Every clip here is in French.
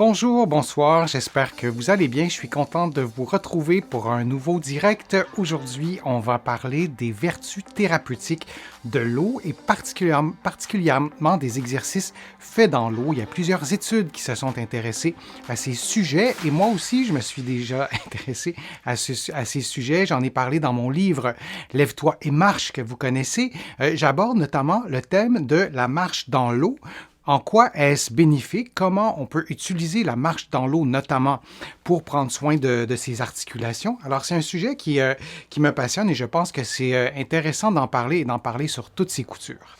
Bonjour, bonsoir, j'espère que vous allez bien. Je suis content de vous retrouver pour un nouveau direct. Aujourd'hui, on va parler des vertus thérapeutiques de l'eau et particulièrement des exercices faits dans l'eau. Il y a plusieurs études qui se sont intéressées à ces sujets et moi aussi, je me suis déjà intéressé à ces sujets. J'en ai parlé dans mon livre « Lève-toi et marche » que vous connaissez. J'aborde notamment le thème de la marche dans l'eau. En quoi est-ce bénéfique? Comment on peut utiliser la marche dans l'eau, notamment pour prendre soin de ses articulations? Alors, c'est un sujet qui me passionne et je pense que c'est intéressant d'en parler et d'en parler sur toutes ses coutures.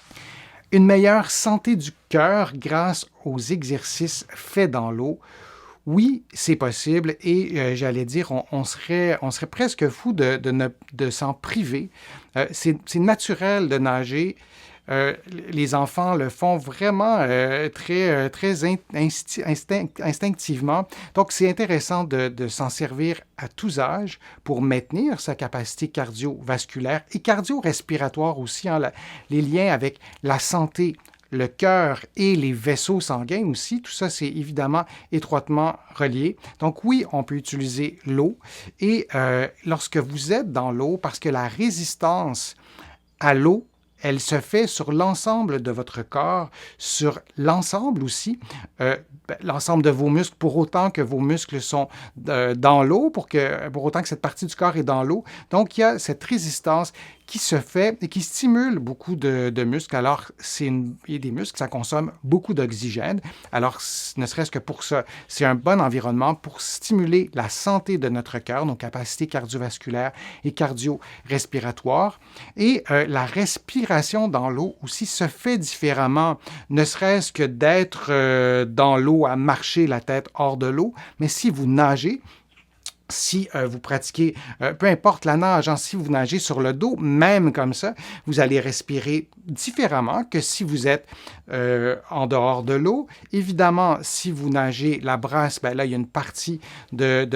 Une meilleure santé du cœur grâce aux exercices faits dans l'eau. Oui, c'est possible et j'allais dire, on serait presque fou de s'en priver. C'est naturel de nager. Les enfants le font vraiment très instinctivement. Donc, c'est intéressant de s'en servir à tous âges pour maintenir sa capacité cardiovasculaire et cardio-respiratoire aussi, hein, les liens avec la santé, le cœur et les vaisseaux sanguins aussi. Tout ça, c'est évidemment étroitement relié. Donc oui, on peut utiliser l'eau et lorsque vous êtes dans l'eau, parce que la résistance à l'eau, elle se fait sur l'ensemble de votre corps, sur l'ensemble aussi, l'ensemble de vos muscles, pour autant que vos muscles sont dans l'eau, pour autant que cette partie du corps est dans l'eau. Donc, il y a cette résistance qui se fait et qui stimule beaucoup de muscles. Alors, il y a des muscles, ça consomme beaucoup d'oxygène. Alors, ne serait-ce que pour ça, c'est un bon environnement pour stimuler la santé de notre cœur, nos capacités cardiovasculaires et cardio-respiratoires. Et la respiration dans l'eau aussi se fait différemment, ne serait-ce que d'être dans l'eau à marcher la tête hors de l'eau, mais si vous nagez, si vous pratiquez, peu importe la nage, hein, si vous nagez sur le dos, même comme ça, vous allez respirer différemment que si vous êtes en dehors de l'eau. Évidemment, si vous nagez la brasse, ben là, il y a une partie de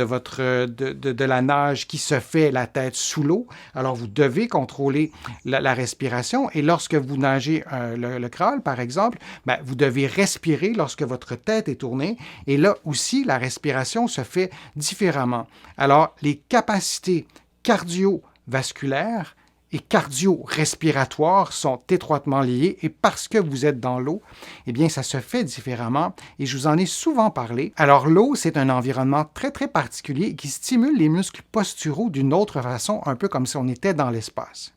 la nage qui se fait la tête sous l'eau. Alors, vous devez contrôler la respiration. Et lorsque vous nagez le crawl, par exemple, ben, vous devez respirer lorsque votre tête est tournée. Et là aussi, la respiration se fait différemment. Alors, les capacités cardiovasculaires et cardio-respiratoires sont étroitement liées et parce que vous êtes dans l'eau, eh bien, ça se fait différemment et je vous en ai souvent parlé. Alors, l'eau, c'est un environnement très, très particulier qui stimule les muscles posturaux d'une autre façon, un peu comme si on était dans l'espace.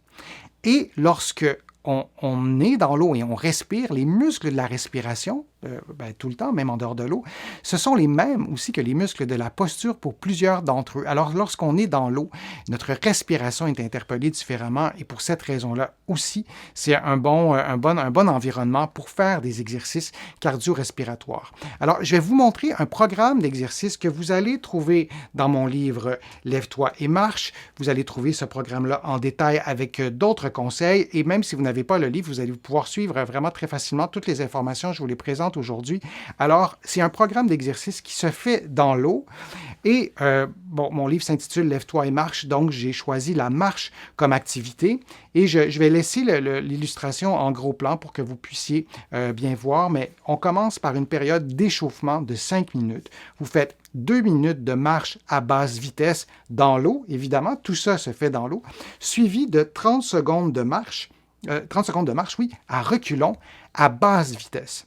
Et lorsque on est dans l'eau et on respire, les muscles de la respiration, tout le temps, même en dehors de l'eau, ce sont les mêmes aussi que les muscles de la posture pour plusieurs d'entre eux. Alors, lorsqu'on est dans l'eau, notre respiration est interpellée différemment et pour cette raison-là aussi, c'est un bon environnement pour faire des exercices cardio-respiratoires. Alors, je vais vous montrer un programme d'exercices que vous allez trouver dans mon livre « Lève-toi et marche ». Vous allez trouver ce programme-là en détail avec d'autres conseils et même si vous n'avez pas le livre, vous allez pouvoir suivre vraiment très facilement toutes les informations, je vous les présente aujourd'hui. Alors, c'est un programme d'exercice qui se fait dans l'eau et, mon livre s'intitule « Lève-toi et marche », donc j'ai choisi la marche comme activité et je vais laisser l'illustration en gros plan pour que vous puissiez bien voir, mais on commence par une période d'échauffement de 5 minutes. Vous faites 2 minutes de marche à basse vitesse dans l'eau, évidemment, tout ça se fait dans l'eau, suivi de 30 secondes de marche, à reculons à basse vitesse.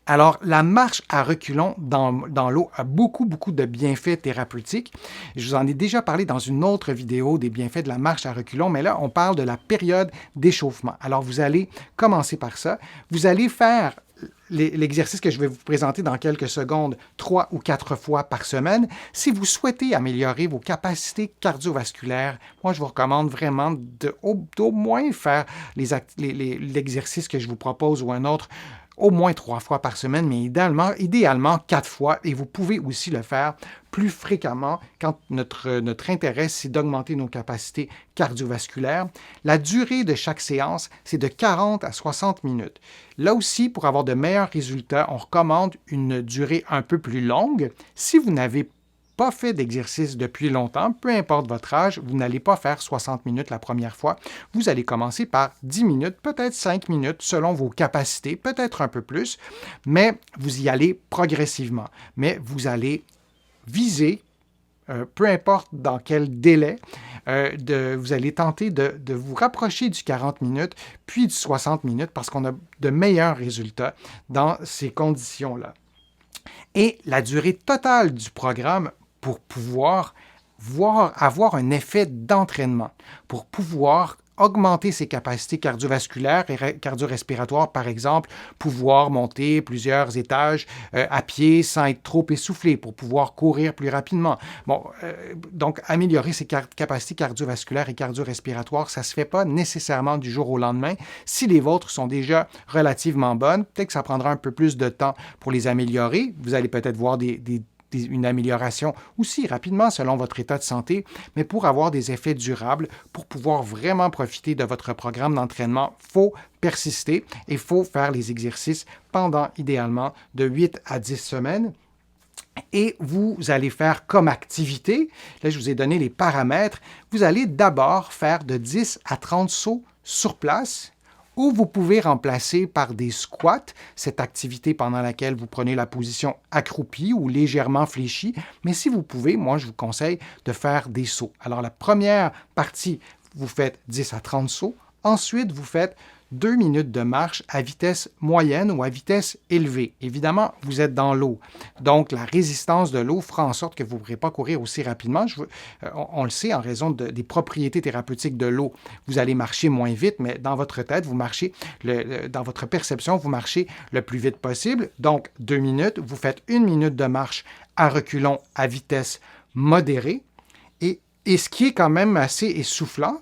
Alors, la marche à reculons dans l'eau a beaucoup de bienfaits thérapeutiques. Je vous en ai déjà parlé dans une autre vidéo des bienfaits de la marche à reculons, mais là, on parle de la période d'échauffement. Alors, vous allez commencer par ça. Vous allez faire l'exercice que je vais vous présenter dans quelques secondes 3 ou 4 fois par semaine. Si vous souhaitez améliorer vos capacités cardiovasculaires, moi, je vous recommande vraiment d'au moins faire l'exercice que je vous propose ou un autre au moins 3 fois par semaine, mais idéalement 4 fois. Et vous pouvez aussi le faire plus fréquemment quand notre intérêt, c'est d'augmenter nos capacités cardiovasculaires. La durée de chaque séance, c'est de 40 à 60 minutes. Là aussi, pour avoir de meilleurs résultats, on recommande une durée un peu plus longue. Si vous n'avez pas fait d'exercice depuis longtemps, peu importe votre âge, vous n'allez pas faire 60 minutes la première fois. Vous allez commencer par 10 minutes, peut-être 5 minutes, selon vos capacités, peut-être un peu plus, mais vous y allez progressivement. Mais vous allez viser, peu importe dans quel délai, vous allez tenter de vous rapprocher du 40 minutes, puis du 60 minutes, parce qu'on a de meilleurs résultats dans ces conditions-là. Et la durée totale du programme pour pouvoir avoir un effet d'entraînement, pour pouvoir augmenter ses capacités cardiovasculaires et cardio-respiratoires, par exemple, pouvoir monter plusieurs étages à pied sans être trop essoufflé, pour pouvoir courir plus rapidement. Donc, améliorer ses capacités cardiovasculaires et cardio-respiratoires, ça ne se fait pas nécessairement du jour au lendemain. Si les vôtres sont déjà relativement bonnes, peut-être que ça prendra un peu plus de temps pour les améliorer. Vous allez peut-être voir une amélioration aussi rapidement selon votre état de santé, mais pour avoir des effets durables, pour pouvoir vraiment profiter de votre programme d'entraînement, il faut persister et il faut faire les exercices pendant idéalement de 8 à 10 semaines. Et vous allez faire comme activité, là je vous ai donné les paramètres, vous allez d'abord faire de 10 à 30 sauts sur place, ou vous pouvez remplacer par des squats, cette activité pendant laquelle vous prenez la position accroupie ou légèrement fléchie. Mais si vous pouvez, moi, je vous conseille de faire des sauts. Alors, la première partie, vous faites 10 à 30 sauts. Ensuite, vous faites 2 minutes de marche à vitesse moyenne ou à vitesse élevée. Évidemment, vous êtes dans l'eau. Donc, la résistance de l'eau fera en sorte que vous ne pourrez pas courir aussi rapidement. On le sait, en raison des propriétés thérapeutiques de l'eau, vous allez marcher moins vite, mais dans votre tête, vous marchez, dans votre perception, vous marchez le plus vite possible. Donc, 2 minutes, vous faites 1 minute de marche à reculons à vitesse modérée. Et ce qui est quand même assez essoufflant,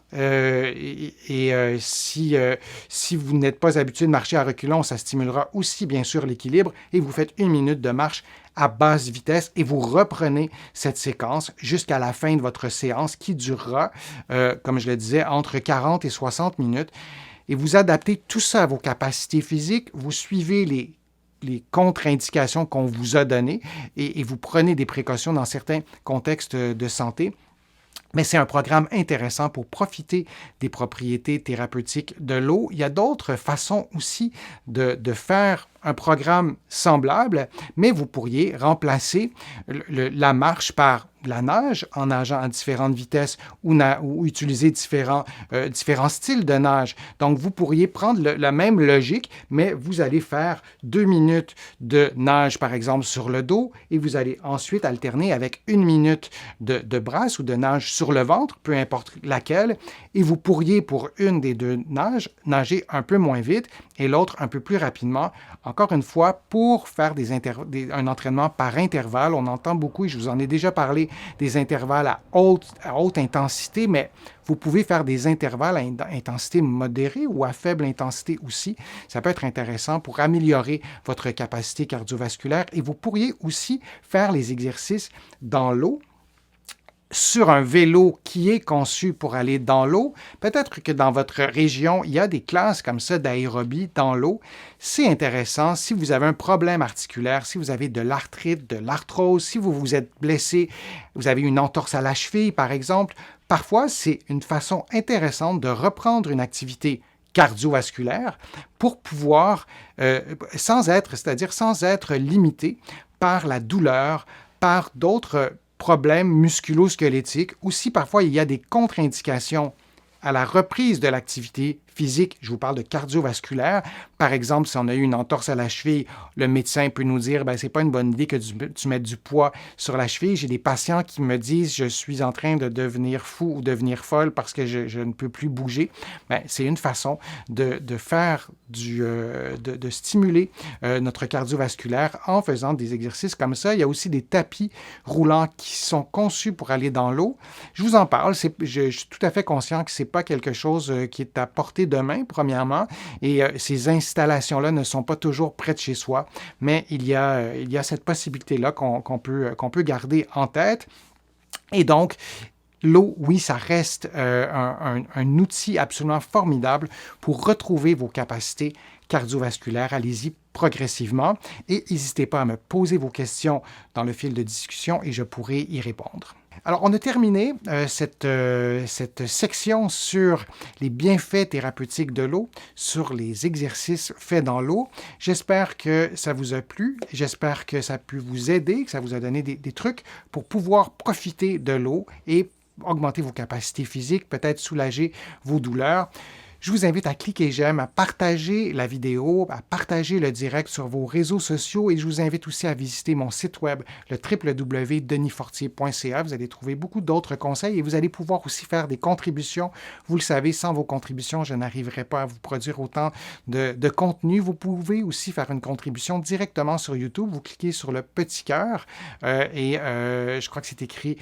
si vous n'êtes pas habitué de marcher à reculons, ça stimulera aussi bien sûr l'équilibre et vous faites 1 minute de marche à basse vitesse et vous reprenez cette séquence jusqu'à la fin de votre séance qui durera, comme je le disais, entre 40 et 60 minutes. Et vous adaptez tout ça à vos capacités physiques, vous suivez les contre-indications qu'on vous a données et vous prenez des précautions dans certains contextes de santé. Mais c'est un programme intéressant pour profiter des propriétés thérapeutiques de l'eau. Il y a d'autres façons aussi de faire un programme semblable, mais vous pourriez remplacer la marche par la nage en nageant à différentes vitesses ou utiliser différents styles de nage. Donc, vous pourriez prendre la même logique, mais vous allez faire 2 minutes de nage, par exemple, sur le dos et vous allez ensuite alterner avec 1 minute de brasse ou de nage sur le ventre, peu importe laquelle, et vous pourriez, pour une des deux nages, nager un peu moins vite et l'autre un peu plus rapidement. Encore une fois, pour faire un entraînement par intervalle, on entend beaucoup, et je vous en ai déjà parlé, des intervalles à haute intensité, mais vous pouvez faire des intervalles à intensité modérée ou à faible intensité aussi. Ça peut être intéressant pour améliorer votre capacité cardiovasculaire et vous pourriez aussi faire les exercices dans l'eau, sur un vélo qui est conçu pour aller dans l'eau. Peut-être que dans votre région, il y a des classes comme ça d'aérobie dans l'eau. C'est intéressant. Si vous avez un problème articulaire, si vous avez de l'arthrite, de l'arthrose, si vous vous êtes blessé, vous avez une entorse à la cheville, par exemple, parfois, c'est une façon intéressante de reprendre une activité cardiovasculaire pour pouvoir, sans être limité par la douleur, par d'autres problèmes musculo-squelettiques. Aussi, parfois, il y a des contre-indications à la reprise de l'activité physique. Je vous parle de cardiovasculaire. Par exemple, si on a eu une entorse à la cheville, le médecin peut nous dire « c'est pas une bonne idée que tu mettes du poids sur la cheville ». J'ai des patients qui me disent « je suis en train de devenir fou ou devenir folle parce que je ne peux plus bouger ». C'est une façon de faire de stimuler notre cardiovasculaire en faisant des exercices comme ça. Il y a aussi des tapis roulants qui sont conçus pour aller dans l'eau. Je vous en parle. Je suis tout à fait conscient que c'est pas quelque chose qui est à portée de main, premièrement, et ces installations-là ne sont pas toujours près de chez soi, mais il y a cette possibilité-là qu'on peut garder en tête. Et donc, l'eau, oui, ça reste un outil absolument formidable pour retrouver vos capacités cardiovasculaire. Allez-y progressivement et n'hésitez pas à me poser vos questions dans le fil de discussion et je pourrai y répondre. Alors, on a terminé cette section sur les bienfaits thérapeutiques de l'eau, sur les exercices faits dans l'eau. J'espère que ça vous a plu, j'espère que ça a pu vous aider, que ça vous a donné des trucs pour pouvoir profiter de l'eau et augmenter vos capacités physiques, peut-être soulager vos douleurs. Je vous invite à cliquer j'aime, à partager la vidéo, à partager le direct sur vos réseaux sociaux et je vous invite aussi à visiter mon site web, le www.denisfortier.ca. Vous allez trouver beaucoup d'autres conseils et vous allez pouvoir aussi faire des contributions. Vous le savez, sans vos contributions, je n'arriverai pas à vous produire autant de contenu. Vous pouvez aussi faire une contribution directement sur YouTube. Vous cliquez sur le petit cœur et je crois que c'est écrit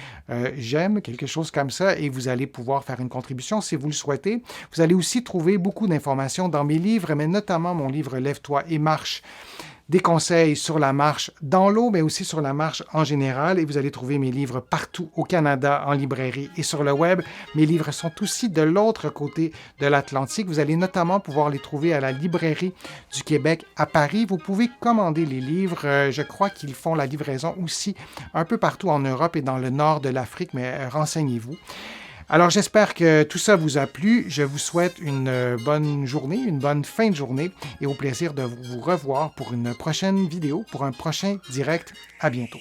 j'aime, quelque chose comme ça, et vous allez pouvoir faire une contribution si vous le souhaitez. Vous allez aussi trouver beaucoup d'informations dans mes livres, mais notamment mon livre Lève-toi et marche. Des conseils sur la marche dans l'eau, mais aussi sur la marche en général. Et vous allez trouver mes livres partout au Canada, en librairie et sur le web. Mes livres sont aussi de l'autre côté de l'Atlantique. Vous allez notamment pouvoir les trouver à la librairie du Québec à Paris. Vous pouvez commander les livres. Je crois qu'ils font la livraison aussi un peu partout en Europe et dans le nord de l'Afrique, mais renseignez-vous. Alors, j'espère que tout ça vous a plu. Je vous souhaite une bonne journée, une bonne fin de journée et au plaisir de vous revoir pour une prochaine vidéo, pour un prochain direct. À bientôt.